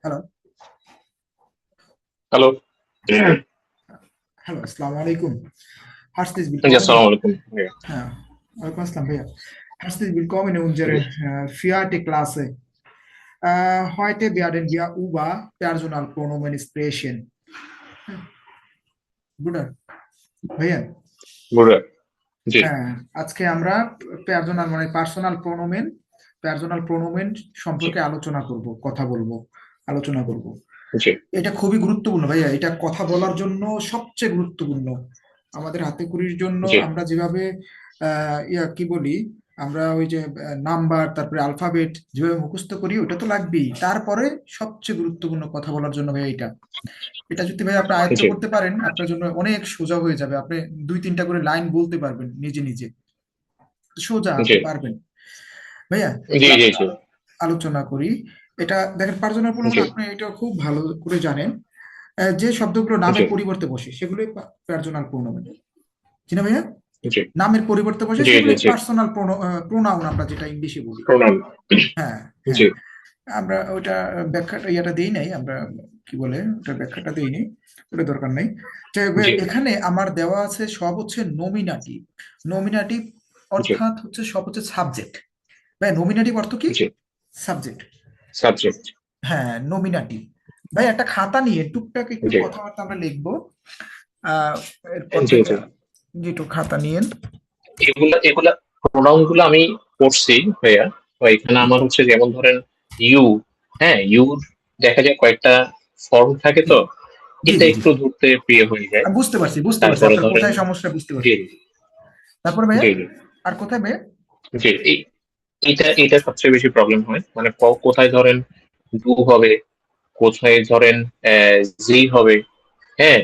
Hello, hello. জি, hello, আসসালামু আলাইকুম. Herzlich willkommen. আসসালামু আলাইকুম। জি, Ja, ওয়ালাইকুম আসসালাম ভাইয়া. Herzlich willkommen in unserer G, vierte Klasse. Heute werden wir über Personalpronomen sprechen. Bruder, ভাইয়া, বুড়া। জি, হ্যাঁ, আজকে আমরা পার্সোনাল প্রোনোমেন জি, সম্পর্কে কথা বলবো, আলোচনা করব. জি, এটা খুবই গুরুত্বপূর্ণ ভাইয়া, এটা কথা বলার জন্য সবচেয়ে গুরুত্বপূর্ণ. আমাদের হাতেখড়ির জন্য জি, আমরা যেভাবে কি বলি, আমরা ওই যে নাম্বার তারপরে আলফাবেট যেভাবে মুখস্থ করি ওটা তো লাগবেই, তারপরে সবচেয়ে গুরুত্বপূর্ণ কথা বলার জন্য ভাইয়া এটা এটা যদি ভাই আপনি আয়ত্ত জি, করতে পারেন আপনার জন্য অনেক সোজা হয়ে যাবে. আপনি দুই তিনটা করে লাইন বলতে পারবেন নিজে নিজে, সোজা জি, আপনি পারবেন ভাইয়া. জি, তাহলে জি, আমরা জি, আলোচনা করি. এটা দেখেন, পার্সোনাল প্রোনাউন জি, আপনি এটা খুব ভালো করে জানেন. যে শব্দগুলো জি, নামের পরিবর্তে বসে সেগুলোই পার্সোনাল প্রোনাউন, জি না ভাইয়া? জি, নামের পরিবর্তে বসে জি, জি, সেগুলোই জি, পার্সোনাল প্রোনাউন আমরা যেটা ইংলিশে বলি. প্রণাম। হ্যাঁ, জি, হ্যাঁ. আমরা ওটা ব্যাখ্যাটা ইয়াটা দিই নাই, আমরা কি বলে ওটার ব্যাখ্যাটা দিই নাই, ওটা দরকার নাই. যাই হোক, জি, এখানে আমার দেওয়া আছে সব হচ্ছে নমিনাটিভ. নমিনাটিভ জি, অর্থাৎ হচ্ছে সব হচ্ছে সাবজেক্ট. ভাই, নমিনাটিভ অর্থ কি? জি, সাবজেক্ট. সাবজেক্ট। হ্যাঁ, নমিনাটিভ. ভাই, একটা খাতা নিয়ে টুকটাক একটু জি, কথাবার্তা আমরা লিখবো. আহ এরপর জি, থেকে জি। যেটু খাতা নিয়েন. এগুলা প্রোনাউন গুলো আমি পড়ছি ভাইয়া। তো এখানে আমার হচ্ছে যেমন ধরেন ইউ, হ্যাঁ, ইউর দেখা যায় কয়েকটা ফর্ম থাকে জি, তো, জি, এটা জি, জি. একটু ধরতে প্রিয় হয়ে যায়। আমি বুঝতে পারছি তারপরে আপনার ধরেন, কোথায় সমস্যা, বুঝতে জি, পারছি. তারপরে ভাইয়া, জি, জি, আর কোথায় ভাইয়া? জি, এটা সবচেয়ে বেশি প্রবলেম হয়, মানে কোথায় ধরেন ডু হবে, কোথায় ধরেন জি হবে, হ্যাঁ।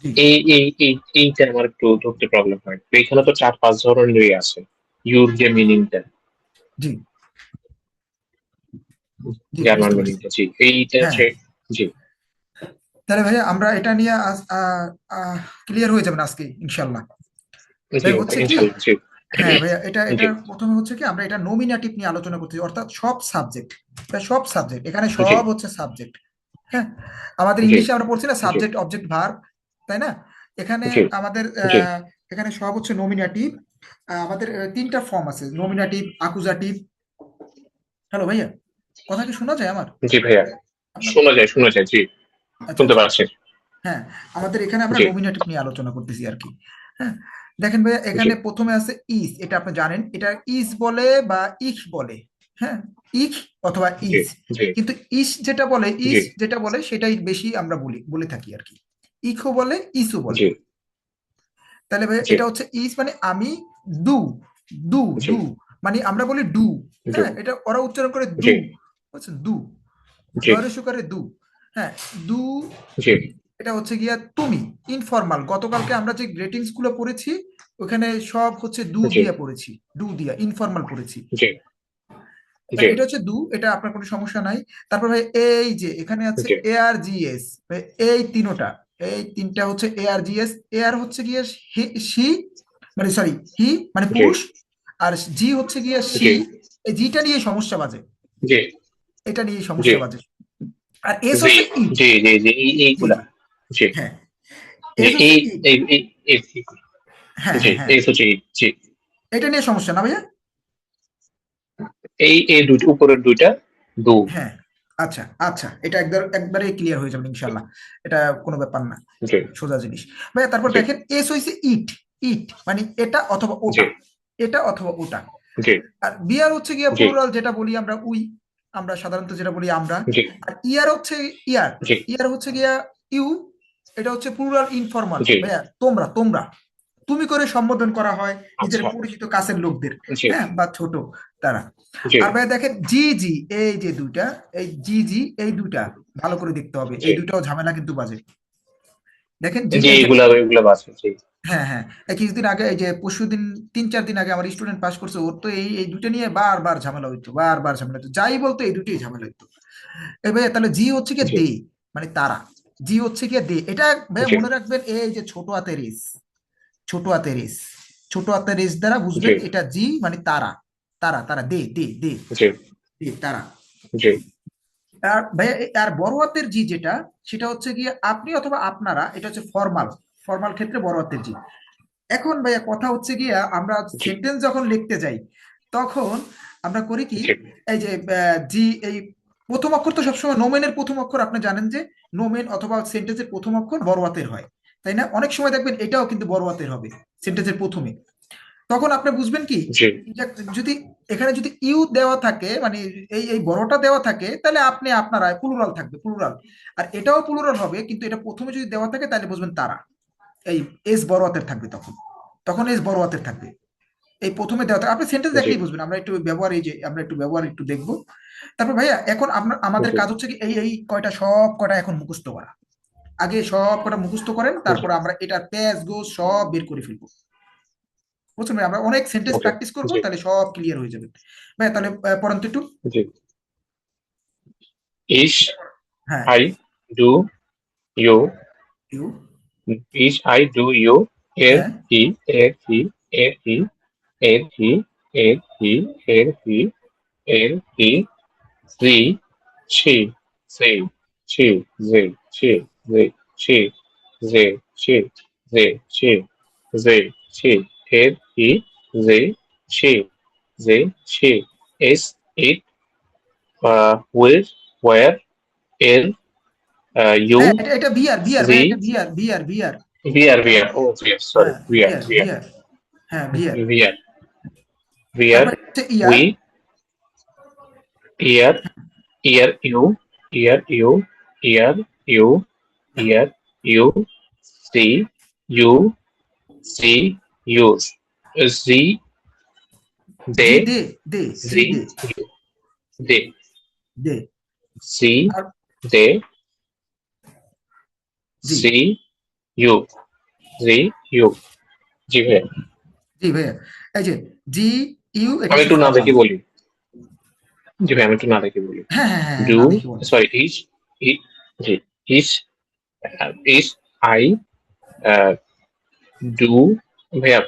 জি, এইটা আমার একটু ধরতে প্রবলেম হয়। তো এখানে তো 4-5 ধরনেরই আছে ইউর যে মিনিংটা, জি, জি, জার্মান বুঝতে পারছি. মিনিংটা, জি, এইটা হ্যাঁ, হচ্ছে। জি, তাহলে ভাইয়া আমরা এটা নিয়ে ক্লিয়ার হয়ে যাবেন আজকে ইনশাল্লাহ. জি, ভাই হচ্ছে কি, ইনশাল্লাহ, জি, হ্যাঁ ভাইয়া, এটা জি, এটা প্রথমে হচ্ছে কি আমরা এটা নমিনাটিভ নিয়ে আলোচনা করতেছি, অর্থাৎ সব সাবজেক্ট. সব সাবজেক্ট, এখানে জি, সব হচ্ছে সাবজেক্ট. হ্যাঁ, আমাদের জি, ইংলিশে আমরা পড়ছি না জি, সাবজেক্ট অবজেক্ট ভার্ব, তাই না? এখানে জি, আমাদের জি, এখানে সব হচ্ছে নমিনাটিভ. আমাদের তিনটা ফর্ম আছে: নমিনাটিভ, আকুজাটিভ. হ্যালো ভাইয়া, কথা কি শোনা যায় আমার? জি ভাইয়া, আপনার, শোনা যায়, জি, আচ্ছা, শুনতে আচ্ছা. পাচ্ছি। হ্যাঁ, আমাদের এখানে আমরা জি, নমিনেটিভ নিয়ে আলোচনা করতেছি আর কি. হ্যাঁ, দেখেন ভাইয়া, জি, এখানে প্রথমে আছে ইজ. এটা আপনি জানেন, এটা ইজ বলে বা ইখ বলে. হ্যাঁ, ইখ অথবা জি, ইজ. জি, কিন্তু জি, ইজ যেটা বলে সেটাই বেশি আমরা বলি বলে থাকি আর কি. ইখও বলে, ইসও বলে. জি, তাহলে ভাইয়া জি, এটা হচ্ছে ইজ মানে আমি, ডু, ডু, জি, ডু, মানে আমরা বলি ডু. জি, হ্যাঁ, এটা ওরা উচ্চারণ করে জি, দু. বুঝছেন, দু, জি, দরে সুকারে দু. হ্যাঁ, দু. জি, এটা হচ্ছে গিয়া তুমি, ইনফরমাল. গতকালকে আমরা যে গ্রেটিংস গুলো পড়েছি ওখানে সব হচ্ছে দু জি, দিয়া পড়েছি, দু দিয়া ইনফরমাল পড়েছি. জি, জি, তাহলে এটা হচ্ছে দু, এটা আপনার কোনো সমস্যা নাই. তারপর ভাই এই যে এখানে আছে জি, এ আর জি এস. এই তিনোটা, এই তিনটা হচ্ছে এ আর জি এস. এ আর হচ্ছে গিয়ে সি, মানে সরি হি, মানে জি, পুরুষ. আর জি হচ্ছে গিয়ে সি. জি, এই জিটা নিয়ে সমস্যা বাজে, জি, এটা নিয়ে জি, সমস্যা বাজে. আর এস জি, হচ্ছে ইট. জি, জি, জি, জি, এইগুলা, জি, জি, হ্যাঁ, জি, এস হচ্ছে এই ইট. এই এই এইগুলা, হ্যাঁ, জি, হ্যাঁ, হ্যাঁ. এই হচ্ছে জি, এটা নিয়ে সমস্যা না ভাইয়া? এই দুইটা উপরের দুইটা দু। হ্যাঁ, আচ্ছা, আচ্ছা, এটা একবারে ক্লিয়ার হয়ে যাবে ইনশাল্লাহ. এটা কোনো ব্যাপার না, জি, সোজা জিনিস. ভাইয়া তারপর জি, দেখেন এস হইছে ইট. ইট মানে এটা অথবা জি, ওটা, এটা অথবা ওটা. জি, আর বিয়ার হচ্ছে গিয়া জি, প্লুরাল, যেটা বলি আমরা উই, আমরা সাধারণত যেটা বলি আমরা. জি, আর ইয়ার হচ্ছে ইয়ার, জি, ইয়ার হচ্ছে গিয়া ইউ. এটা হচ্ছে প্লুরাল ইনফরমাল জি, ভাইয়া, তোমরা, তোমরা, তুমি করে সম্বোধন করা হয় নিজের আচ্ছা, পরিচিত কাছের লোকদের. জি, হ্যাঁ, বা ছোট, তারা. জি, আর ভাই দেখেন জি জি, এই যে দুইটা, এই জি জি এই দুইটা ভালো করে দেখতে হবে, জি, এই দুইটাও ঝামেলা কিন্তু বাজে. দেখেন জি, জি, এই যে, এইগুলা বাছে, জি, হ্যাঁ, হ্যাঁ, এই কিছুদিন আগে, এই যে পরশুদিন, 3-4 দিন আগে আমার স্টুডেন্ট পাস করছে, ওর তো এই এই দুটো নিয়ে বারবার ঝামেলা হইতো, বারবার ঝামেলা হইতো, যাই বলতো এই দুটোই ঝামেলা হইতো. এই ভাই তাহলে জি হচ্ছে গিয়ে জি, দে, মানে তারা. জি হচ্ছে গিয়ে দে, এটা ভাই জি, মনে রাখবেন, এই যে ছোট হাতের এস, ছোট হাতের এস, ছোট হাতের এস দ্বারা জি, বুঝবেন এটা জি মানে তারা, তারা, তারা, দে, দে, দে, জি, দে, তারা. জি, আর ভাইয়া আর বড় হাতের জি যেটা, সেটা হচ্ছে গিয়ে আপনি অথবা আপনারা, এটা হচ্ছে ফর্মাল। ফর্মাল ক্ষেত্রে বড় হাতের জি। এখন ভাইয়া কথা হচ্ছে গিয়া আমরা জি সেন্টেন্স যখন লিখতে যাই, তখন আমরা করি কি, জি এই যে জি, এই প্রথম অক্ষর তো সবসময়, নোমেনের প্রথম অক্ষর আপনি জানেন যে নোমেন অথবা সেন্টেন্সের প্রথম অক্ষর বড় হাতের হয়, তাই না? অনেক সময় দেখবেন এটাও কিন্তু বড় হাতের হবে সেন্টেন্সের প্রথমে। তখন আপনি বুঝবেন কি, জি যে যদি এখানে যদি ইউ দেওয়া থাকে, মানে এই এই বড়টা দেওয়া থাকে, তাহলে আপনি আপনারা প্লুরাল থাকবে, প্লুরাল। আর এটাও প্লুরাল হবে, কিন্তু এটা প্রথমে যদি দেওয়া থাকে তাহলে বুঝবেন তারা। এই এস বড় হাতের থাকবে তখন, তখন এস বড় হাতের থাকবে। এই প্রথমে দেওয়া থাকে, আপনি সেন্টেন্স জি দেখলেই বুঝবেন। আমরা একটু ব্যবহার, এই যে আমরা একটু ব্যবহার একটু দেখবো। তারপর ভাইয়া এখন আমরা, আমাদের জি কাজ হচ্ছে কি, এই এই কয়টা সব কয়টা এখন মুখস্থ করা। আগে সব কটা মুখস্থ করেন, জি তারপর আমরা এটার প্যাচ গোছ সব বের করে ফেলবো। বুঝছেন ভাই? আমরা অনেক সেন্টেন্স ওকে প্র্যাকটিস করবো, জি তাহলে সব ক্লিয়ার হয়ে যাবে। ভাই তাহলে পড়েন তো একটু। জি ইস হ্যাঁ। I do you you. ইস আই ডু ইউ এর হ্যাঁ। হি এর হি এর হি এর হি এর হি এর হি এর he C she say she they she they she they she they she they she এর হি they she they she is it will where এর you হ্যাঁ, এটা এটা ভিআর, ভিআর ভাই, the এটা we are, we are, we are. we are oh yes sorry হ্যাঁ, we are we are, we are we are. হ্যাঁ, we are. we are we are তারপরে হচ্ছে ear. we ear ear you ear you হ্যাঁ, ear you see you see use see জি, they they, they, see see they, you they they. see আর they জি, see you see you জি ভাইয়া জি ভাইয়া। এই যে জি, ইউ, এটা আমি হচ্ছে একটু না ফর্মাল। দেখে বলি জি ভাই আমি একটু না দেখে বলি হ্যাঁ, হ্যাঁ, হ্যাঁ, হ্যাঁ, do না দেখি বলেন। sorry G is is I uh, do ভাইয়া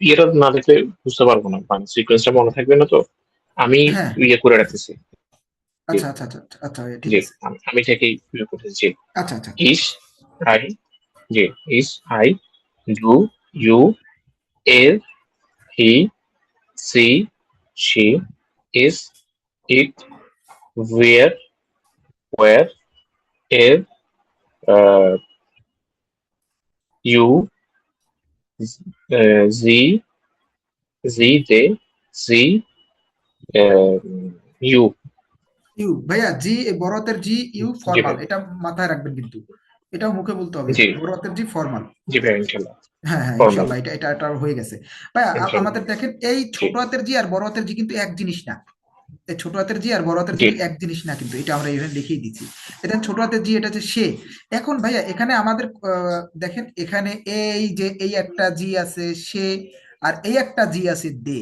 ইয়েটা না দেখলে বুঝতে পারবো না মানে সিকোয়েন্সটা মনে থাকবে না তো আমি হ্যাঁ। ইয়ে করে রাখতেছি জি আচ্ছা, আচ্ছা, আচ্ছা, আচ্ছা, আচ্ছা ভাইয়া, ঠিক জি আছে। আমি এটাকেই ইয়ে করতেছি জি আচ্ছা, আচ্ছা। ইস আই জি is I do you uh he see she is it were uh you জি জি দে সি ইউ ইউ ভাইয়া, জি, এই বড় হাতের জি, ইউ জি ফর্মাল, ভাই এটা মাথায় রাখবেন কিন্তু। এটাও মুখে বলতে হবে, জি বড় হাতের জি ফর্মাল। জি ভাই ইনশাল্লাহ হ্যাঁ, হ্যাঁ, ফর্মাল ইনশাল্লাহ, এটা এটা এটা হয়ে গেছে। ভাইয়া ইনশাল্লাহ আমাদের দেখেন, এই জি ছোট হাতের জি আর বড় হাতের জি কিন্তু এক জিনিস না। এই ছোট হাতের জি আর বড় হাতের জি জি এক জিনিস না, কিন্তু এটা আমরা এখানে লিখেই দিচ্ছি। এটা ছোট হাতের জি, এটা হচ্ছে সে। এখন ভাইয়া এখানে আমাদের দেখেন, এখানে এই যে এই একটা জি আছে সে, আর এই একটা জি আছে দে।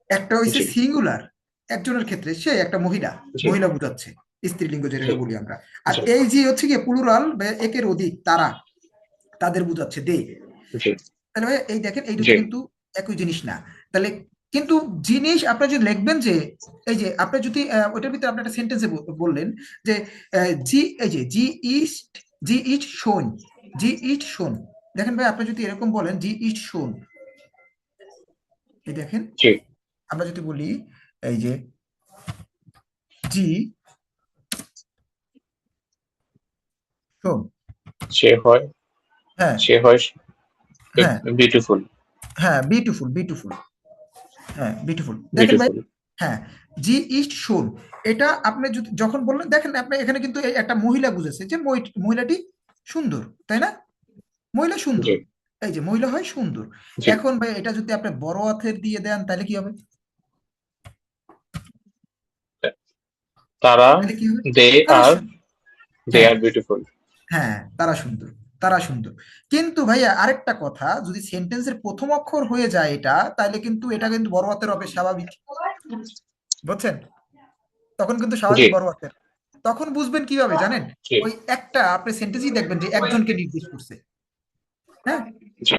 একটা হইছে জি সিঙ্গুলার, একজনের ক্ষেত্রে সে একটা মহিলা, জি মহিলা বোঝাচ্ছে, স্ত্রীলিঙ্গ জি যেটাকে বলি আমরা। আর জি এই যে হচ্ছে গিয়ে প্লুরাল, একের অধিক, তারা, তাদের বোঝাচ্ছে দে। জি তাহলে ভাই এই দেখেন, এই দুটো জি কিন্তু একই জিনিস না। তাহলে কিন্তু জিনিস আপনি যদি লিখবেন যে, এই যে আপনি যদি ওইটার ভিতরে আপনি একটা সেন্টেন্সে বললেন যে জি, এই যে জি ইস্ট, জি ইট শোন, জি ইট শোন। দেখেন ভাই, আপনি যদি এরকম বলেন জি ইট শোন, এই দেখেন, জি আমরা যদি বলি এই যে জি শোন। সে হয় হ্যাঁ, সে হয় হ্যাঁ, বিউটিফুল হ্যাঁ, বিউটিফুল, বিউটিফুল। হ্যাঁ, বিউটিফুল, দেখেন ভাই। বিউটিফুল হ্যাঁ, জি ইস্ট শোন, এটা আপনি যদি যখন বললেন, দেখেন আপনি এখানে কিন্তু এই একটা মহিলা বুঝেছে যে মহিলাটি সুন্দর, তাই না? মহিলা জি সুন্দর। এই যে মহিলা হয় সুন্দর। জি এখন ভাই এটা যদি আপনি বড় হাতের দিয়ে দেন, তাহলে কি হবে? তারা তাহলে কি হবে? দে তারা আর দে হ্যাঁ, আর বিউটিফুল হ্যাঁ, তারা সুন্দর, তারা সুন্দর। কিন্তু ভাইয়া আরেকটা কথা, যদি সেন্টেন্সের প্রথম অক্ষর হয়ে যায় এটা, তাহলে কিন্তু এটা কিন্তু বড় হাতের হবে স্বাভাবিক। বুঝছেন? তখন কিন্তু জি স্বাভাবিক বড় হাতের। তখন বুঝবেন কিভাবে জানেন? জি ওই একটা আপনি সেন্টেন্সই দেখবেন যে একজনকে নির্দেশ করছে। হ্যাঁ, জি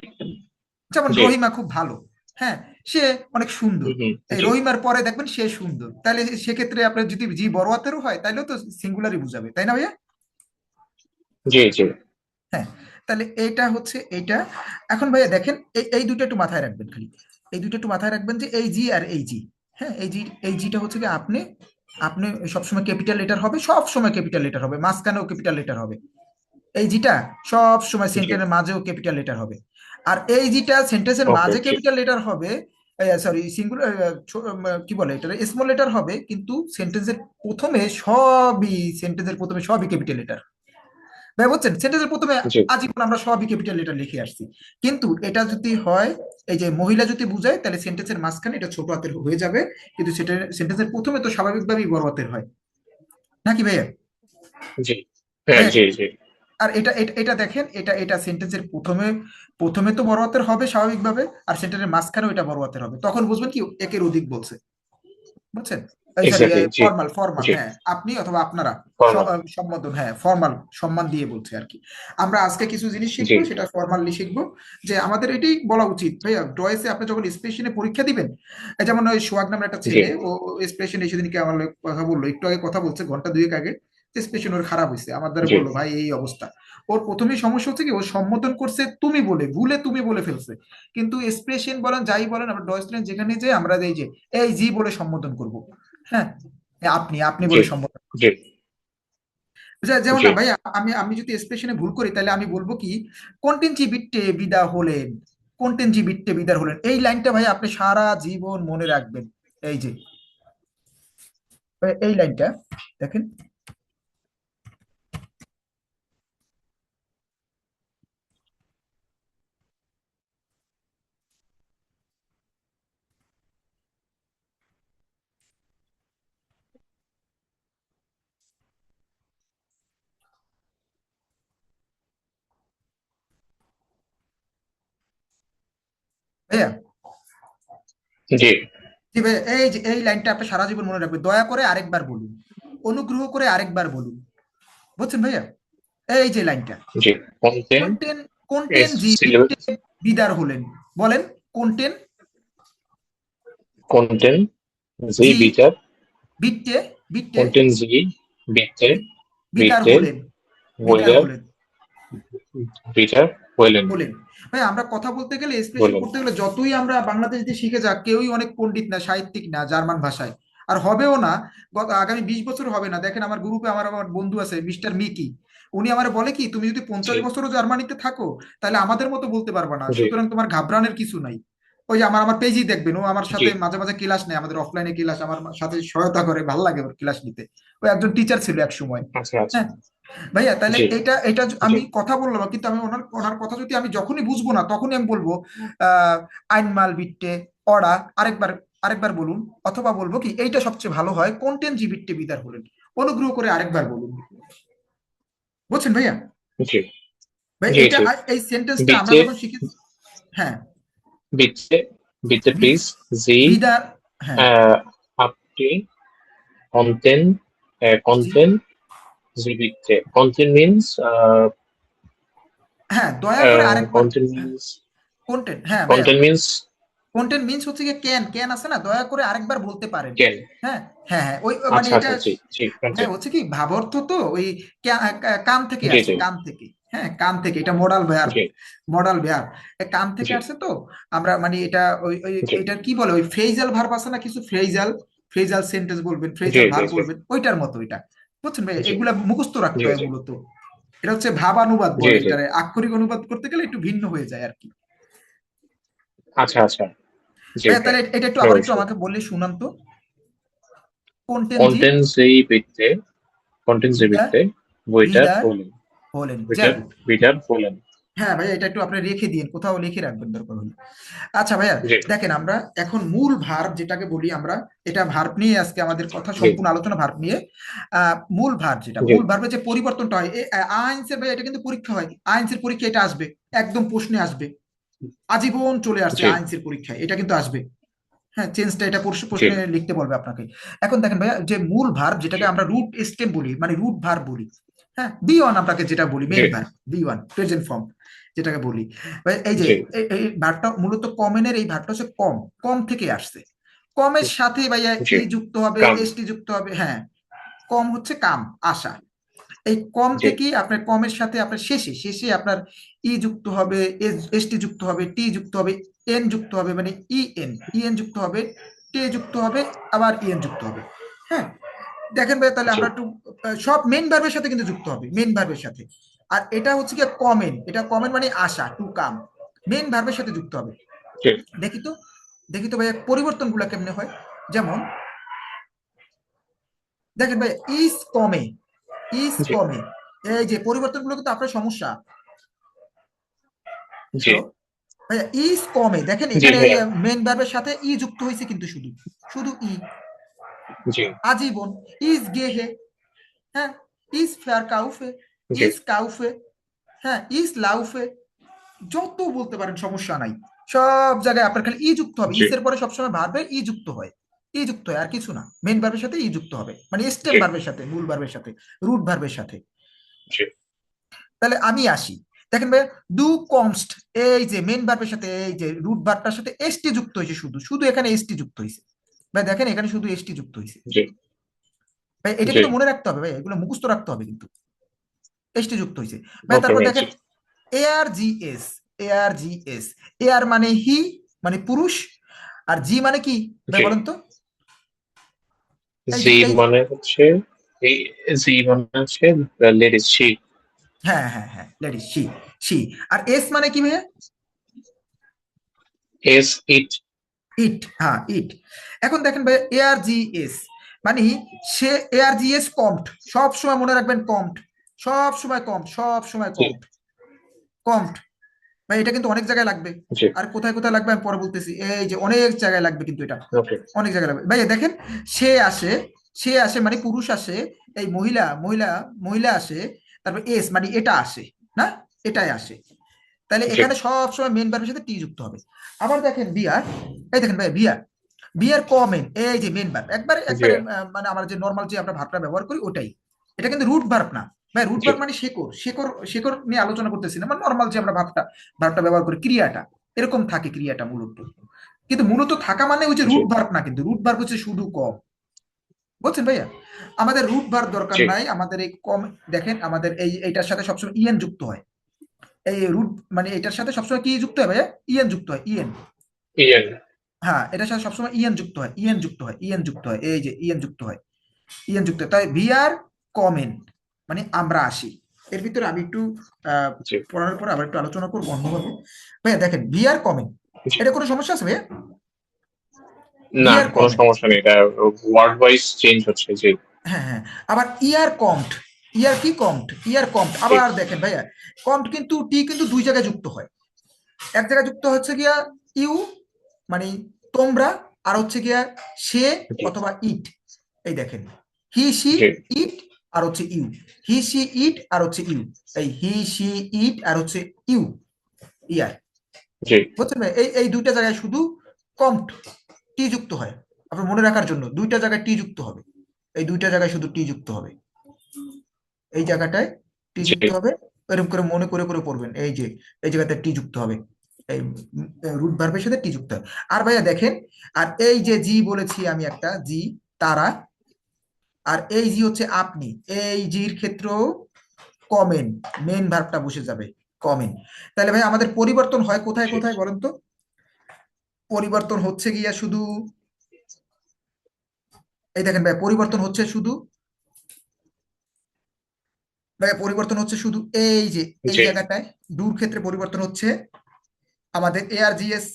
যেমন জি রহিমা খুব ভালো। হ্যাঁ, সে অনেক সুন্দর। হুম, হুম, এই জি রহিমার পরে দেখবেন সে সুন্দর, তাহলে সেক্ষেত্রে আপনার যদি জি বড় হাতেরও হয় তাহলেও তো সিঙ্গুলারই বুঝাবে, তাই না ভাইয়া? জি জি হ্যাঁ, তাহলে এইটা হচ্ছে এইটা। এখন ভাইয়া দেখেন, এই দুটো একটু মাথায় রাখবেন খালি, এই দুটো একটু মাথায় রাখবেন যে এই জি আর এই জি। হ্যাঁ, এই জিটা হচ্ছে কি আপনি আপনি সবসময় ক্যাপিটাল লেটার হবে, সব সময় ক্যাপিটাল লেটার হবে, মাঝখানেও ক্যাপিটাল লেটার হবে। এই জিটা সব সময় জি সেন্টেন্সের মাঝেও ক্যাপিটাল লেটার হবে। আর এই জিটা সেন্টেন্সের ওকে মাঝে জি ক্যাপিটাল লেটার হবে, সরি সিঙ্গুলার, কি বলে এটা, স্মল লেটার হবে, কিন্তু সেন্টেন্সের প্রথমে সবই ক্যাপিটাল লেটার। ভাই বুঝছেন, সেন্টেন্সের প্রথমে জি আজীবন আমরা সবই ক্যাপিটাল লেটার লিখে আসছি, কিন্তু এটা যদি হয়, এই যে মহিলা যদি বুঝায়, তাহলে সেন্টেন্সের মাঝখানে এটা ছোট হাতের হয়ে যাবে, কিন্তু সেটা সেন্টেন্সের প্রথমে তো স্বাভাবিকভাবেই বড় হাতের হয়, নাকি ভাইয়া? জি হ্যাঁ ভাইয়া, জি জি আর এটা দেখেন, এটা সেন্টেন্সের প্রথমে প্রথমে তো বড় হাতের হবে স্বাভাবিকভাবে, আর সেন্টেন্সের মাঝখানেও এটা বড় হাতের হবে, তখন বুঝবেন কি একের অধিক বলছে, বুঝছেন? সরি, এক্স্যাক্টলি জি ফর্মাল ফর্মাল, জি হ্যাঁ, আপনি অথবা আপনারা, ফরমাল সম্বোধন, হ্যাঁ, ফর্মাল, সম্মান দিয়ে বলছে আর কি। আমরা আজকে কিছু জিনিস জি শিখবো, সেটা ফর্মালি শিখবো, যে আমাদের এটাই বলা উচিত ভাইয়া, ডয়েসে আপনি যখন স্পেশনে পরীক্ষা দিবেন, যেমন ওই সোহাগ নামের একটা জি ছেলে, ও স্পেশনে সেদিনকে আমার লগে কথা বললো, একটু আগে কথা বলছে, ঘন্টা দুয়েক আগে, যে স্পেশন ওর খারাপ হয়েছে, আমার দ্বারা জি বললো ভাই এই অবস্থা। ওর প্রথমেই সমস্যা হচ্ছে কি, ও সম্বোধন করছে তুমি বলে, ভুলে তুমি বলে ফেলছে, কিন্তু এক্সপ্রেশন বলেন যাই বলেন, আমরা ডয়েস যেখানে যে আমরা এই যে এই জি বলে সম্বোধন করব। হ্যাঁ, আপনি আপনি জি বলে সম্বোধন করব। জি যেমন জি না ভাইয়া, আমি আমি যদি এক্সপ্রেশনে ভুল করি, তাহলে আমি বলবো কি, কন্টেনজি বিট্টে বিদা হলেন, কন্টেনজি বিট্টে বিদার হলেন, এই লাইনটা ভাই আপনি সারা জীবন মনে রাখবেন। এই যে এই লাইনটা দেখেন, ভাইয়া, জি জি ভাইয়া, এই যে এই লাইনটা আপনি সারা জীবন মনে রাখবেন, দয়া করে আরেকবার বলুন, অনুগ্রহ করে আরেকবার বলুন, বুঝছেন ভাইয়া? এই যে লাইনটা, জি কন্টেন্ট কোনটেন, কোনটেন জি বিট্টে সিলেবাস বিদার হলেন, বলেন, কোনটেন কন্টেন্ট জি জি বিটার বিট্টে বিট্টে কন্টেন্ট জি বিটে বিদার বিটে হলেন, বিদার ওয়েদার হলেন, বিটার ওয়েলেন বলেন। ভাই আমরা কথা বলতে গেলে, এক্সপ্রেশন বলেন করতে গেলে, যতই আমরা বাংলাদেশ দিয়ে শিখে যাক, কেউই অনেক পণ্ডিত না, সাহিত্যিক না জার্মান ভাষায়, আর হবেও না, আগামী 20 বছর হবে না। দেখেন আমার গ্রুপে আমার আমার বন্ধু আছে মিস্টার মিকি, উনি আমার বলে কি, তুমি যদি জি 50 বছরও জার্মানিতে থাকো, তাহলে আমাদের মতো বলতে পারবা না, জি সুতরাং তোমার ঘাবড়ানোর কিছু নাই। ওই যে আমার আমার পেজই দেখবেন, ও আমার জি সাথে মাঝে মাঝে ক্লাস নেয়, আমাদের অফলাইনে ক্লাস, আমার সাথে সহায়তা করে, ভালো লাগে ওর ক্লাস নিতে। ও একজন টিচার ছিল এক সময়। আচ্ছা আচ্ছা হ্যাঁ ভাইয়া, তাহলে জি এটা এটা জি আমি কথা বললাম, কিন্তু আমি ওনার ওনার কথা যদি আমি যখনই বুঝবো না, তখনই আমি বলবো আইনমাল বিট্টে অড়া, আরেকবার আরেকবার বলুন, অথবা বলবো কি, এইটা সবচেয়ে ভালো হয়, কোনটেন জি বিট্টে বিদার হলেন, অনুগ্রহ করে আরেকবার বলুন, বুঝছেন ভাইয়া? জি ভাই জি এটা জি এই সেন্টেন্সটা আমরা বিটে যখন শিখেছি, হ্যাঁ, বিটে বিটে বি- প্লিজ জি বিদার, হ্যাঁ, আপনি কন্টেন্ট জি, কন্টেন্ট জি বিটে কন্টেন্ট মিনস হ্যাঁ, দয়া করে আরেকবার, কন্টেন্ট মিনস কন্টেন্ট, হ্যাঁ ভাইয়া, কন্টেন্ট মিনস কন্টেন্ট মিন্স হচ্ছে কি, ক্যান ক্যান আছে না, দয়া করে আরেকবার বলতে পারেন। ক্যান হ্যাঁ, হ্যাঁ, হ্যাঁ, ওই মানে আচ্ছা এটা, আচ্ছা জি জি হ্যাঁ, কন্টেন্ট হচ্ছে কি ভাবার্থ তো ওই কান থেকে জি আসছে, জি কান থেকে, হ্যাঁ, কান থেকে, এটা মডাল ভার্ব, জি মডাল ভার্ব, কান থেকে জি আসছে তো। আমরা মানে এটা ওই ওই জি এটার কি বলে, ওই ফ্রেজাল ভার্ব আছে না কিছু, ফ্রেজাল ফ্রেজাল সেন্টেন্স বলবেন, জি ফ্রেজাল জি ভার্ব জি বলবেন, ওইটার মতো এটা, বুঝছেন ভাই? জি এগুলা মুখস্থ রাখতে জি হয় জি মূলত। এটা হচ্ছে ভাবানুবাদ জি বলে, জি এটারে আক্ষরিক অনুবাদ করতে গেলে একটু ভিন্ন হয়ে যায় আর কি। আচ্ছা আচ্ছা জি ভাইয়া ভাই তাহলে এটা একটু নো আবার একটু ইস্যু আমাকে বললে শুনান তো, কোনটেনজি কন্টেন্ট যেই বিটে কন্টেন্ট যে বিদার বিটে ওয়েটার বিদার বলেন হলেন, ওয়েটার যাক। ওয়েটার বলেন হ্যাঁ ভাইয়া, এটা একটু আপনি রেখে দিন, কোথাও লিখে রাখবেন দরকার হলে। আচ্ছা ভাইয়া, জি দেখেন আমরা এখন মূল ভার্ব যেটাকে বলি আমরা, এটা ভার্ব নিয়ে আজকে আমাদের কথা, জি সম্পূর্ণ আলোচনা ভার্ব নিয়ে। মূল ভার্ব, যেটা জি মূল ভার্বের যে পরিবর্তনটা হয়, আইনসের ভাই, এটা কিন্তু পরীক্ষা হয়, আইনসের পরীক্ষা এটা আসবে, একদম প্রশ্নে আসবে, আজীবন চলে আসছে জি আইনসের পরীক্ষায়, এটা কিন্তু আসবে। হ্যাঁ, চেঞ্জটা এটা জি প্রশ্নে লিখতে বলবে আপনাকে। এখন দেখেন ভাইয়া, যে মূল ভার্ব জি যেটাকে আমরা রুট স্টেম বলি, মানে রুট ভার্ব বলি, হ্যাঁ, বি ওয়ান আপনাকে যেটা বলি, জি main verb V one, present form, যেটাকে বলি। ভাই এই যে জি এই ভার্বটা মূলত কমেনের, এই ভার্বটা হচ্ছে কম, কম থেকে আসছে। কমের সাথে ভাইয়া জি ই যুক্ত হবে, কাম এসটি যুক্ত হবে। হ্যাঁ, কম হচ্ছে কাম, আশা। এই কম জি থেকে আপনার কমের সাথে আপনার শেষে শেষে আপনার ই যুক্ত হবে, এসটি যুক্ত হবে, টি যুক্ত হবে, এন যুক্ত হবে, মানে ইএন যুক্ত হবে, টে যুক্ত হবে, আবার ইএন যুক্ত হবে। হ্যাঁ, দেখেন ভাই, তাহলে জি আমরা একটু সব মেন ভার্বের সাথে কিন্তু যুক্ত হবে, মেন ভার্বের সাথে। আর এটা হচ্ছে কি কমেন, এটা কমেন মানে আশা, টু কাম, মেন ভার্বের সাথে যুক্ত হবে। জি দেখি তো, দেখি তো ভাইয়া পরিবর্তনগুলো কেমনে হয়। যেমন দেখেন ভাই, ইস কমে, ইস জি কমে, এই যে পরিবর্তনগুলো কিন্তু আপনার সমস্যা। জি হ্যালো ভাইয়া, ইস কমে, দেখেন জি এখানে ভাইয়া মেন ভার্বের সাথে ই যুক্ত হয়েছে, কিন্তু শুধু শুধু ই। জি আজীবন, ইস গে হে, হ্যাঁ, ইস ফেয়ার কাউফে, জি ইস কাউফে, হ্যাঁ, ইস লাউফে, যত বলতে পারেন, সমস্যা নাই। সব জায়গায় আপনার খালি ই যুক্ত হবে, জি ইসের পরে সবসময় ভার্বের ই যুক্ত হয়, ই যুক্ত হয়, আর কিছু না। মেন ভার্বের সাথে ই যুক্ত হবে, মানে স্টেম জি ভার্বের সাথে, মূল ভার্বের সাথে, রুট ভার্বের সাথে। জি তাহলে আমি আসি, দেখেন ভাই, ডু কমস্ট, এই যে মেন ভার্বের সাথে এই যে রুট ভার্বটার সাথে এসটি যুক্ত হয়েছে, শুধু শুধু এখানে এসটি যুক্ত হয়েছে। ভাই দেখেন, এখানে শুধু এসটি যুক্ত হয়েছে। জি ভাই এটা জি কিন্তু মনে রাখতে হবে, ভাই এগুলো মুখস্থ রাখতে হবে কিন্তু। এসটি যুক্ত হয়েছে ভাই। ওকে তারপর ভাই জি দেখেন, AR G S, AR G S, AR মানে হি, মানে পুরুষ, আর জি মানে কি ভাই জি বলেন তো? এই জি এই মানে হচ্ছে এই জি মানে হচ্ছে লেডিস শি হ্যাঁ হ্যাঁ হ্যাঁ, লেডিস, সি, সি। আর এস মানে কি ভাইয়া? এস ইট ইট, হ্যাঁ ইট। এখন দেখেন ভাই, এআর জি এস মানে সে, এআর জি এস কমড, সব সময় মনে রাখবেন কমড, সব সময় কমড, সব সময় জি কমড, কমড। ভাই এটা কিন্তু অনেক জায়গায় লাগবে। জি আর কোথায় কোথায় লাগবে আমি পরে বলতেছি, এই যে অনেক জায়গায় লাগবে কিন্তু এটা, ওকে অনেক জায়গায় লাগবে। ভাই দেখেন, সে আসে, সে আসে মানে পুরুষ আসে, এই মহিলা, মহিলা, মহিলা আসে, তারপর এস মানে এটা আসে, না, এটাই আসে। তাহলে জি এখানে সব সময় মেন ভার্বের সাথে টি যুক্ত হবে। আবার দেখেন বিয়ার, এই দেখেন ভাই বিয়ার, বিয়ার কমেন, এই যে মেন ভার্ব, একবারে জি একবারে মানে আমরা যে নর্মাল যে আমরা ভার্বটা ব্যবহার করি ওটাই। এটা কিন্তু রুট ভার্ব না ভাই, রুট জি ভার্ব মানে শেকড়, শেকড়, শেকড় নিয়ে আলোচনা করতেছি না, মানে নর্মাল যে আমরা ভার্বটা, ভার্বটা ব্যবহার করি, ক্রিয়াটা এরকম থাকে, ক্রিয়াটা মূলত। কিন্তু মূলত থাকা মানে ওই যে জি রুট ভার্ব না, কিন্তু রুট ভার্ব হচ্ছে শুধু কম, বুঝছেন ভাইয়া? আমাদের রুট ভার্ব দরকার জি নাই, আমাদের এই কম। দেখেন আমাদের এই এইটার সাথে সবসময় ইএন যুক্ত হয়, এই রুট মানে এটার সাথে সবসময় কি যুক্ত হয় ভাইয়া? ইএন যুক্ত হয়, ইএন। ইয়েন হ্যাঁ, এটার সাথে সবসময় ইএন যুক্ত হয়, ইএন যুক্ত হয়, ইএন যুক্ত হয়, এই যে ইএন যুক্ত হয়, ইএন যুক্ত হয়। তাই ভি আর কমেন্ট মানে আমরা আসি। এর ভিতরে আমি একটু জি পড়ার পর আবার একটু আলোচনা করবো অন্যভাবে। ভাইয়া দেখেন, ভি আর কমেন্ট, জি এটা কোনো সমস্যা আছে ভাইয়া? ভি না আর কোনো কমেন্ট, সমস্যা নেই এটা ওয়ার্ড ওয়াইজ চেঞ্জ হচ্ছে জি হ্যাঁ হ্যাঁ। আবার ইয়ার কমট, ইয়ার কি কমট, ইয়ার কমট। জি আবার দেখেন ভাইয়া, কমট কিন্তু টি কিন্তু দুই জায়গায় যুক্ত হয়। এক জায়গায় যুক্ত হচ্ছে গিয়া ইউ মানে তোমরা, আর হচ্ছে গিয়া সে জি অথবা ইট। এই দেখেন, হি সি জি ইট আর হচ্ছে ইউ, হি সি ইট আর হচ্ছে ইউ, এই হি সি ইট আর হচ্ছে ইউ, ইয়ার। জি বুঝছেন ভাই? এই এই দুইটা জায়গায় শুধু কমট টি যুক্ত হয়। আপনার মনে রাখার জন্য দুইটা জায়গায় টি যুক্ত হবে, এই দুইটা জায়গায় শুধু টি যুক্ত হবে, এই জায়গাটায় টি জি যুক্ত হবে। এরকম করে মনে করে করে পড়বেন, এই যে এই জায়গাতে টি যুক্ত হবে, এই রুট ভার্বের সাথে টি যুক্ত হবে। আর ভাইয়া দেখেন, আর এই যে জি বলেছি আমি একটা জি, তারা, আর এই জি হচ্ছে আপনি, এই জির ক্ষেত্রেও কমেন, মেন ভার্বটা বসে যাবে, কমেন। তাহলে ভাই আমাদের পরিবর্তন হয় কোথায় জি কোথায় বলেন তো? পরিবর্তন হচ্ছে গিয়া শুধু, এই দেখেন ভাই, পরিবর্তন হচ্ছে শুধু, ভাই পরিবর্তন হচ্ছে শুধু এই যে এই জি জায়গাটায়, ডুর ক্ষেত্রে পরিবর্তন হচ্ছে, আমাদের এ আর জিএস,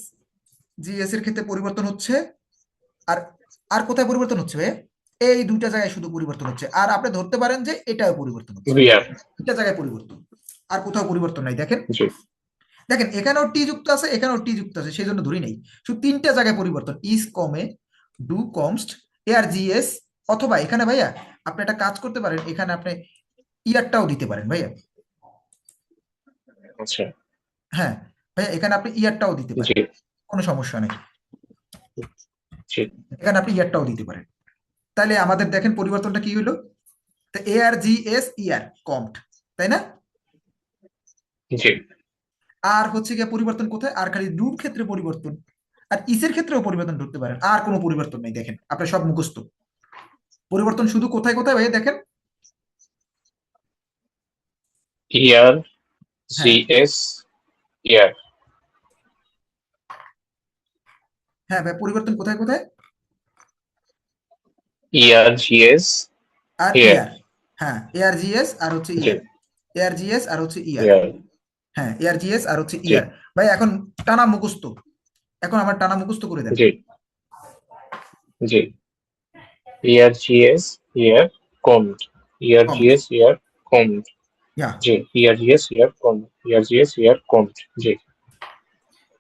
জিএস এর ক্ষেত্রে পরিবর্তন হচ্ছে। আর আর কোথায় পরিবর্তন হচ্ছে ভাই? এই দুইটা জায়গায় শুধু পরিবর্তন হচ্ছে। আর আপনি ধরতে পারেন যে এটাও পরিবর্তন হচ্ছে, ভিআর দুইটা জায়গায় পরিবর্তন, আর কোথাও পরিবর্তন নাই। দেখেন, জি দেখেন এখানেও টি যুক্ত আছে, এখানেও টি যুক্ত আছে, সেই জন্য ধরি নেই। শুধু তিনটা জায়গায় পরিবর্তন, is come, do কমস্ট, A R GS. অথবা এখানে ভাইয়া আপনি একটা কাজ করতে পারেন, এখানে আপনি ইয়ারটাও দিতে পারেন ভাইয়া। আচ্ছা হ্যাঁ ভাইয়া, এখানে আপনি ইয়ারটাও দিতে জি পারেন, কোনো সমস্যা নেই। জি এখানে আপনি ইয়ারটাও দিতে পারেন। তাহলে আমাদের দেখেন পরিবর্তনটা কি হলো, এ আর জি এস ইয়ার কমড, তাই না? জি আর হচ্ছে গিয়ে পরিবর্তন কোথায়, আর খালি ডুর ক্ষেত্রে পরিবর্তন, আর ইসের ক্ষেত্রেও পরিবর্তন ধরতে পারেন, আর কোনো পরিবর্তন নেই। দেখেন আপনার সব মুখস্থ, পরিবর্তন শুধু কোথায় কোথায় ভাই দেখেন। ইয়ার, হ্যাঁ জিএস, ইয়ার, হ্যাঁ ভাই, পরিবর্তন কোথায় কোথায়, ইয়ার, জিএস, আর ইয়ার, ইয়ার। হ্যাঁ এআরজিএস আর হচ্ছে জি, ইয়ার, এআরজিএস আর হচ্ছে ইয়ার। ইয়ার, হ্যাঁ এআরজিএস আর হচ্ছে জি, ইয়ার। ভাই এখন টানা মুখস্থ, এখন আমার টানা মুখস্থ করে দেন। জি, জি, ইয়ার, জিএস, ইয়ার, কমড, ইয়ার, কমড, জিএস, ইয়ার, কমড, ইয়া। জি, ইয়ার, জিএস, ইয়ার, কমড, ইয়ার, জিএস, ইয়ার, কমড, জি,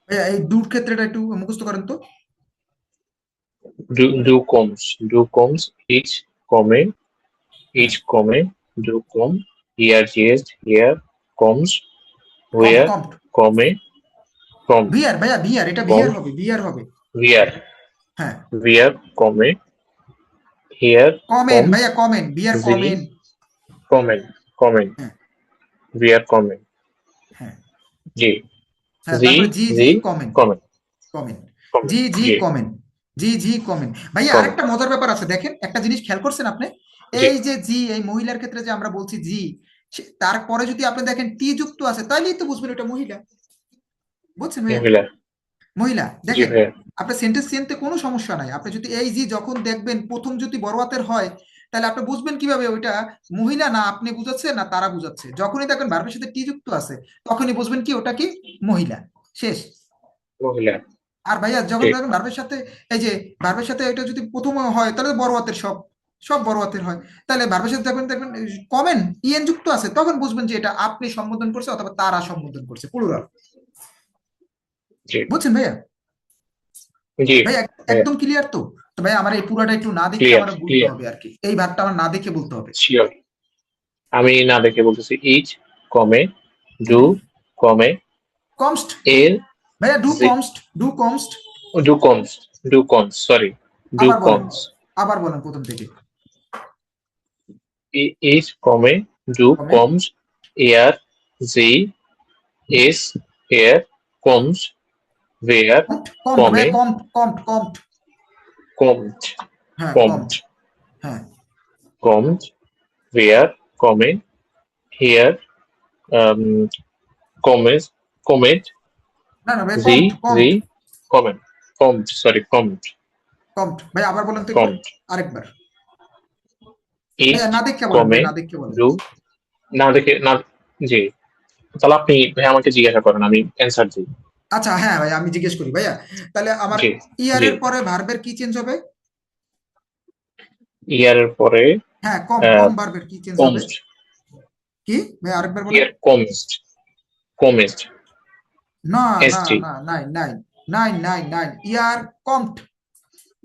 ভাইয়া এই ডুর ক্ষেত্রেটা একটু মুখস্থ করেন তো। ডু কমস, ইচ, কমে, হ্যাঁ ইচ, কমে, ডু কম, ইয়ার, জিএস, ইয়ার, কমস, কমড ওয়ার, কমড, কমে, কম, ভিআর ভাইয়া, ভিআর, এটা কম, ভিআর হবে, ভিআর হবে। ভিয়ার, হ্যাঁ ভিয়ার, কমে, হিয়ার, কমেন কমস, ভাইয়া, কমেন, ভিআর জি, কমেন। কমেন, কমেন, হ্যাঁ ভিয়ার, কমেন, হ্যাঁ জি, হ্যাঁ, জি, তারপরে জি জি জি, কমেন, কমেন, কমেন, কমেন, জি জি জি, কমেন, জি জি কমেন। ভাইয়া কমেন, আরেকটা মজার ব্যাপার আছে, দেখেন একটা জিনিস খেয়াল করছেন আপনি, জি, এই যে জি, এই মহিলার ক্ষেত্রে যে আমরা বলছি জি, তারপরে যদি আপনি দেখেন টি যুক্ত আছে, তাইলেই তো বুঝবেন এটা মহিলা। বুঝছেন ভাইয়া, মহিলা, মহিলা। জি দেখেন ভাইয়া, আপনার সেন্টেন্স চেনতে কোনো সমস্যা নাই, আপনি যদি এই জি যখন দেখবেন প্রথম যদি বড় হাতের হয়, তাহলে আপনি বুঝবেন কিভাবে ওইটা মহিলা না আপনি বুঝাচ্ছে না তারা বুঝাচ্ছে। যখনই দেখবেন ভার্বের সাথে টি যুক্ত আছে, তখনই বুঝবেন কি ওটা কি মহিলা, শেষ। মহিলা, আর ভাইয়া যখন জি, দেখবেন ভার্বের সাথে, এই যে ভার্বের সাথে এটা যদি প্রথম হয়, তাহলে বড় হাতের সব, সব বড় হাতের হয়। তাহলে ভার্বের সাথে দেখবেন দেখবেন কমেন ইএন যুক্ত আছে, তখন বুঝবেন যে এটা আপনি সম্বোধন করছে অথবা তারা সম্বোধন করছে, প্লুরাল। জি, বুঝছেন ভাইয়া? জি ভাই ভাইয়া, একদম ক্লিয়ার তো? তো ভাই আমার এই পুরাটা একটু না দেখে ক্লিয়ার, আমার বলতে ক্লিয়ার, হবে আর কি, এই ভাবটা আমার না দেখে বলতে হবে। শিওর। আমি না দেখে বলতেছি, ইচ, কমে, ডু, হুম, কমে, কমস্ট, এর, ভাইয়া ডু জি, comest, do comest. Do comes, do comes, sorry, do আবার বলেন, কমস, আবার বলেন প্রথম থেকে। ইচ, কমে, ডু কমে, কমস, এয়ার, জি, as, here, comes, where, cometh, cometh ভাইয়া, come, cometh cometh cometh. Comed, হ্যাঁ কমড, কমট, হ্যাঁ। Comed, where, come, here, um, comes, comed, না না ভাই, জি, কমট জি, cometh comment, comed, sorry, comed, cometh. ভাই আবার বলেন তো একটু, কমড, আরেকবার। ভাইয়া ইট, না দেখে বলেন, ভাই কমে, না দেখে বলেন। ডু, না দেখে, না, জি, তাহলে আপনি ভাই আমাকে জিজ্ঞাসা করেন, আমি অ্যান্সার দিই, আচ্ছা হ্যাঁ ভাই, আমি জিজ্ঞেস করি ভাইয়া, তাহলে আমার জি, জি, ইয়ারের পরে ভার্বের কি চেঞ্জ হবে? ইয়ারের পরে, হ্যাঁ কম, কম আহ, ভার্বের কি চেঞ্জ হবে? কমস্ট, কি ভাই আরেকবার বলেন। ইয়ার, কমস্ট, কমেস্ট, না না এসটি, না, নাই নাই, নাই নাই নাই, ইয়ার কমট,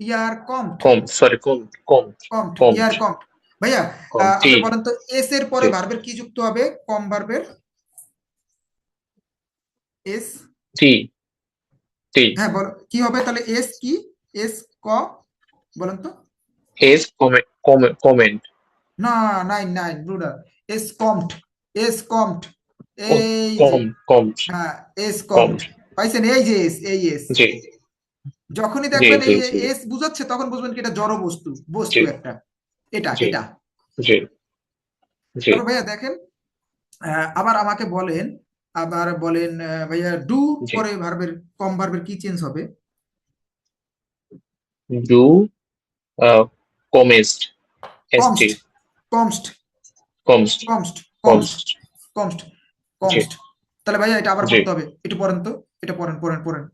ইয়ার কমট, কম, সরি, কম, কম, কমট, কমড, ইয়ার কমট। ভাইয়া কম, টি, আপনি বলেন তো এস এর পরে জি, ভার্বের কি যুক্ত হবে, কম ভার্বের এস। টি, টি, হ্যাঁ বল কি হবে তাহলে, এস কি, এস ক, বলেন তো। এস, কমে, কমে, কমেন্ট, না, নাই নাই brother, as cometh, as cometh, ও, এই যে, কম, কম, হ্যাঁ এস কম, কমট, পাইছেন, এই যে এস, এই এস। জি, যখনই জি, দেখবেন জি, এই জি, এস বুঝাচ্ছে, তখন বুঝবেন কি এটা জড় বস্তু, জি, বস্তু একটা, এটা জি, এটা। জি, জি, তারপর ভাইয়া দেখেন, আবার আমাকে বলেন, আবার বলেন ভাইয়া ডু জি, পরে ভার্বের, কম ভার্বের কি চেঞ্জ হবে? ডু, কমেস্ট, এসটি, কমস্ট, কমস্ট, কমস্ট, কমস্ট, কমস্ট, কমস্ট, কমস্ট, জি, কমস্ট। তাহলে ভাইয়া এটা আবার জি, পড়তে হবে, একটু পড়েন তো, এটা পড়েন পড়েন পড়েন।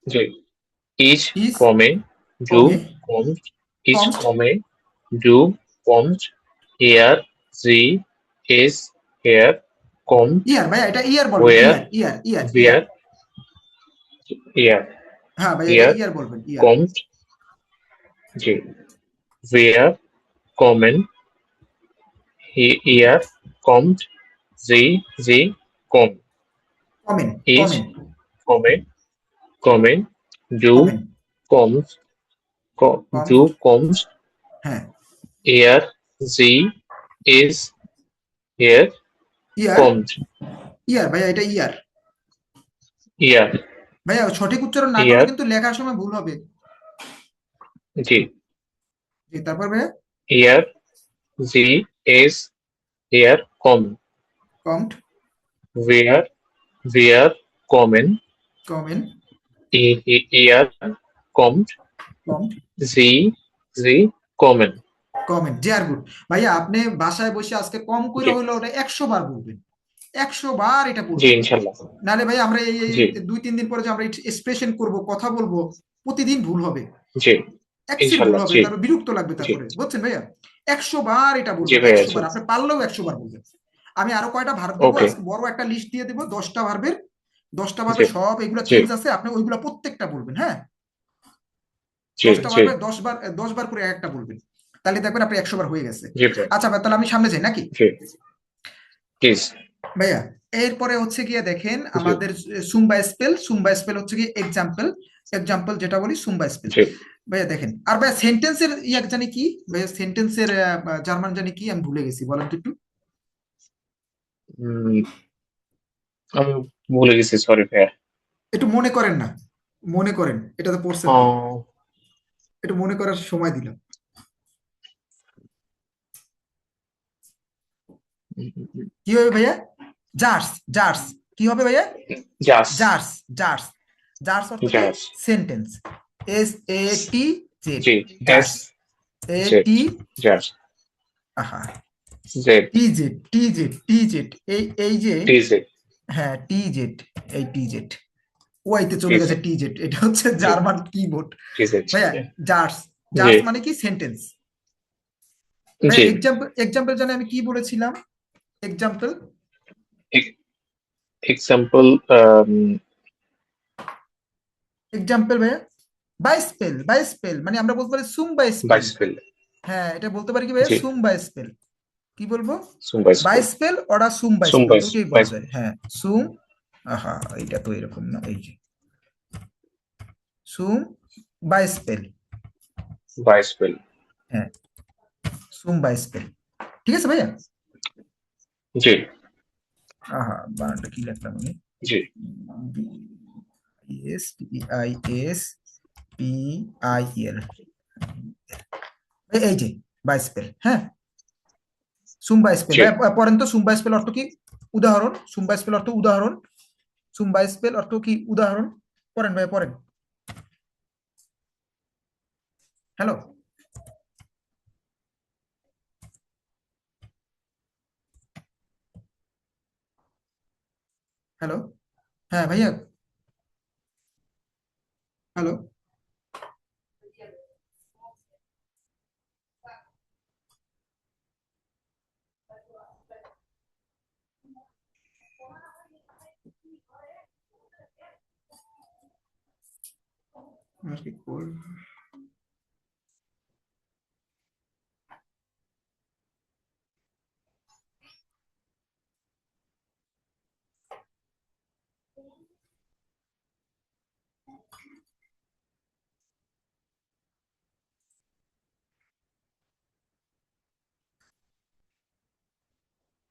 জি, each, is, come, do, come, comest, each, comest, come, do, comest, here, জি, এস, হেয়ার, কম, ইয়ার ভাইয়া, এটা ইয়ার বলবেন, war, year year year year. where, ইয়ার, হ্যাঁ ভাইয়া এটা ইয়ার, ইয়ার বলবেন, ইয়ার। কমস্ট, জি, where, কমেন, ইয়ার, কমড, জি, জি, come, comen, each, comen, come, come, do, comen, comes, do, comest, comes, হ্যাঁ। এয়ার, জি, is, here, ear, comed, ear ভাইয়া এটা ইয়ার, ইয়ার, ভাইয়া সঠিক উচ্চারণ না করলে ইয়ার, কিন্তু লেখার সময় ভুল হবে। জি, জি, তারপর ভাইয়া ইয়ার, জি, as, ear, common, comed, were, were, common, comen, ear, comed, comed, জি, জি, কমন, কমেন্ট, জি আর গুড। ভাইয়া আপনি বাসায় বসে আজকে কম করে জি, হলো ওটা 100 বার বলবেন, 100 বার এটা জি, পড়বেন। ইনশাল্লাহ, নাহলে ভাই আমরা এই জি, 2-3 দিন পরে যে আমরা এক্সপ্রেশন করব, কথা বলবো, প্রতিদিন ভুল হবে, জি, অ্যাক্সেন্ট ভুল ইনশাল্লাহ, হবে, জি, তারপর বিরক্ত লাগবে, জি, তারপরে বুঝছেন ভাইয়া। 100 বার এটা জি বলবেন, ভাইয়া, একশো জি, বার আপনি পারলেও 100 বার বলবেন। আমি আরো কয়টা ভার্ব দিব ওকে, আজকে, বড় একটা লিস্ট দিয়ে দিব, 10টা ভার্বের, দশটা জি, ভার্বের সব এগুলো জি, চেঞ্জ আছে, আপনি ওইগুলো প্রত্যেকটা বলবেন, হ্যাঁ। জি, 10টা জি, ভার্বের 10 বার, 10 বার করে একটা বলবেন, তাহলে দেখবেন আপনি 100 বার হয়ে গেছে। জি ভাই, আচ্ছা ভাই, তাহলে আমি সামনে যাই নাকি জি, প্লিজ, ভাইয়া? এরপরে হচ্ছে গিয়ে দেখেন জি, আমাদের সুম্বা স্পেল, সুম্বা স্পেল হচ্ছে গিয়ে এক্সাম্পল, এক্সাম্পল যেটা বলি সুম্বা স্পেল। জি, ভাইয়া দেখেন, আর ভাইয়া সেন্টেন্সের ইয়াক জানি কি, ভাইয়া সেন্টেন্সের জার্মান জানি কি, আমি ভুলে গেছি, বলেন তো একটু। উম, আমি ভুলে গেছি, সরি ভাইয়া। একটু মনে করেন না, মনে করেন, এটা তো পড়ছেন তো, আহ, একটু মনে করার সময় দিলাম। কি হবে ভাইয়া? জার্স, জার্স, কি হবে ভাইয়া? জাস, জার্স, জার্স, জার্স অর্থ কি? Jazz, sentence, S A T Z, জি, S, jars, A Z, T, jazz, আহা, Z, T Z, T Z, T Z, এই এই যে, টি জেড, হ্যাঁ টি জেড, এই টি জেড, ওয়াইতে টি চলে গেছে জেড, টি জেড, এটা হচ্ছে জি, জার্মান কিবোর্ড। টি জেড, ভাইয়া জার্স, জি, জার্স মানে কি? সেন্টেন্স। ভাইয়া জি, এক্সাম্পল, এক্সাম্পল জানে আমি কি বলেছিলাম? এক্সাম্পল, এক্সাম্পল, এক্সাম্পল ভাইয়া, বাই স্পেল, বাই স্পেল মানে আমরা বলতে পারি সুম বাই স্পেল। বাইসপেল, হ্যাঁ, এটা বলতে পারি কি ভাইয়া, জি, সুম বাই স্পেল। কি বলবো? বাই সুম্বাইসপেল, স্পেল ওরা সুম বাই স্পেল, সুম্বাইস, দুটোই বলা বাইসপেল, যায়, হ্যাঁ। সুম, আহা এটা তো এরকম না, এই যে সুম বাই স্পেল, বাইসপেল, হ্যাঁ, সুম বাই স্পেল, ঠিক আছে ভাইয়া। জি, আহা বানানটা কি লিখলাম আমি, জি, S T I S P I L, এই যে বাই স্পেল, হ্যাঁ, সুম্বা স্পেল। জি, পড়েন তো, সুম্বা স্পেল অর্থ কি? উদাহরণ, সুম্বা স্পেল অর্থ উদাহরণ, সুম্বা স্পেল অর্থ কি? উদাহরণ। পড়েন ভাই, পড়েন। হ্যালো, হ্যালো, হ্যাঁ ভাইয়া, হ্যালো, আমার কি কল,